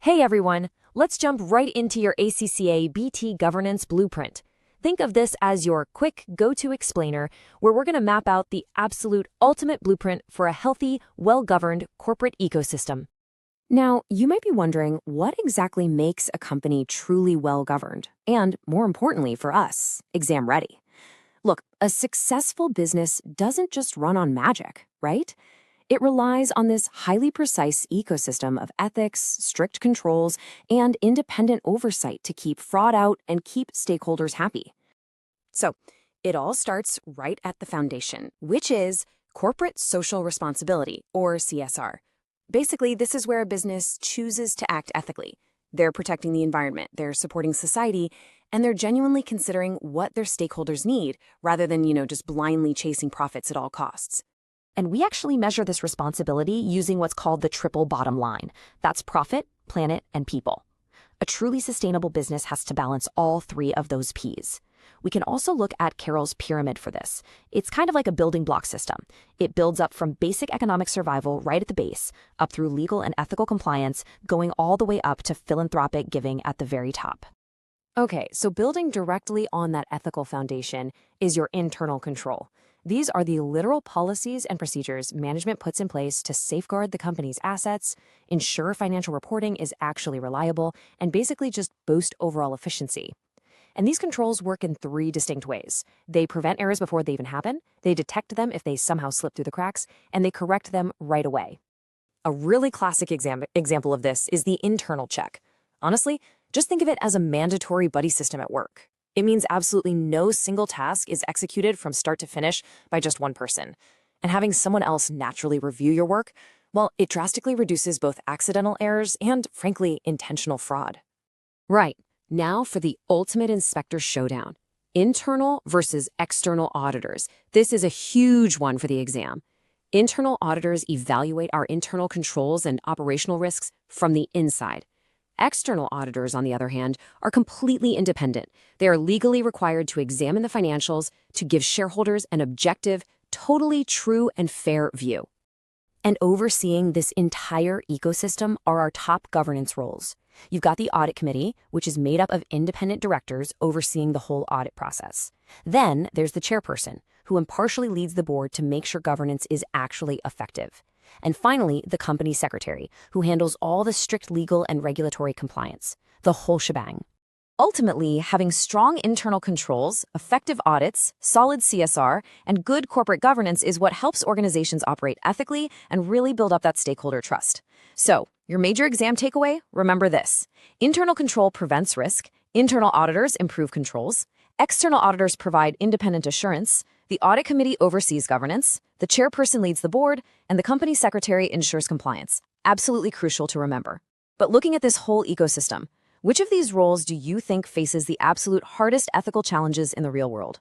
Hey everyone, let's jump right into your ACCA BT governance blueprint. Think of this as your quick go-to explainer where we're going to map out the absolute ultimate blueprint for a healthy, well-governed corporate ecosystem. Now, you might be wondering what exactly makes a company truly well-governed, and more importantly for us, exam ready. Look, a successful business doesn't just run on magic, right? It relies on this highly precise ecosystem of ethics, strict controls, and independent oversight to keep fraud out and keep stakeholders happy. So, it all starts right at the foundation, which is corporate social responsibility, or CSR. Basically, this is where a business chooses to act ethically. They're protecting the environment, they're supporting society, and they're genuinely considering what their stakeholders need rather than, just blindly chasing profits at all costs. And we actually measure this responsibility using what's called the triple bottom line. That's profit, planet, and people. A truly sustainable business has to balance all three of those P's. We can also look at Carroll's pyramid for this. It's kind of like a building block system. It builds up from basic economic survival right at the base, up through legal and ethical compliance, going all the way up to philanthropic giving at the very top. Okay, so building directly on that ethical foundation is your internal control. These are the literal policies and procedures management puts in place to safeguard the company's assets, ensure financial reporting is actually reliable, and basically just boost overall efficiency. And these controls work in three distinct ways. They prevent errors before they even happen, they detect them if they somehow slip through the cracks, and they correct them right away. A really classic example of this is the internal check. Honestly, just think of it as a mandatory buddy system at work. It means absolutely no single task is executed from start to finish by just one person. And having someone else naturally review your work, well, it drastically reduces both accidental errors and, frankly, intentional fraud. Right, now for the ultimate inspector showdown. Internal versus external auditors. This is a huge one for the exam. Internal auditors evaluate our internal controls and operational risks from the inside. External auditors, on the other hand, are completely independent. They are legally required to examine the financials to give shareholders an objective, totally true and fair view. And overseeing this entire ecosystem are our top governance roles. You've got the audit committee, which is made up of independent directors overseeing the whole audit process. Then there's the chairperson, who impartially leads the board to make sure governance is actually effective. And finally, the company secretary, who handles all the strict legal and regulatory compliance, the whole shebang. Ultimately, having strong internal controls, effective audits, solid CSR, and good corporate governance is what helps organizations operate ethically and really build up that stakeholder trust. So, your major exam takeaway? Remember this. Internal control prevents risk, internal auditors improve controls, external auditors provide independent assurance, the audit committee oversees governance, the chairperson leads the board, and the company secretary ensures compliance. Absolutely crucial to remember. But looking at this whole ecosystem, which of these roles do you think faces the absolute hardest ethical challenges in the real world?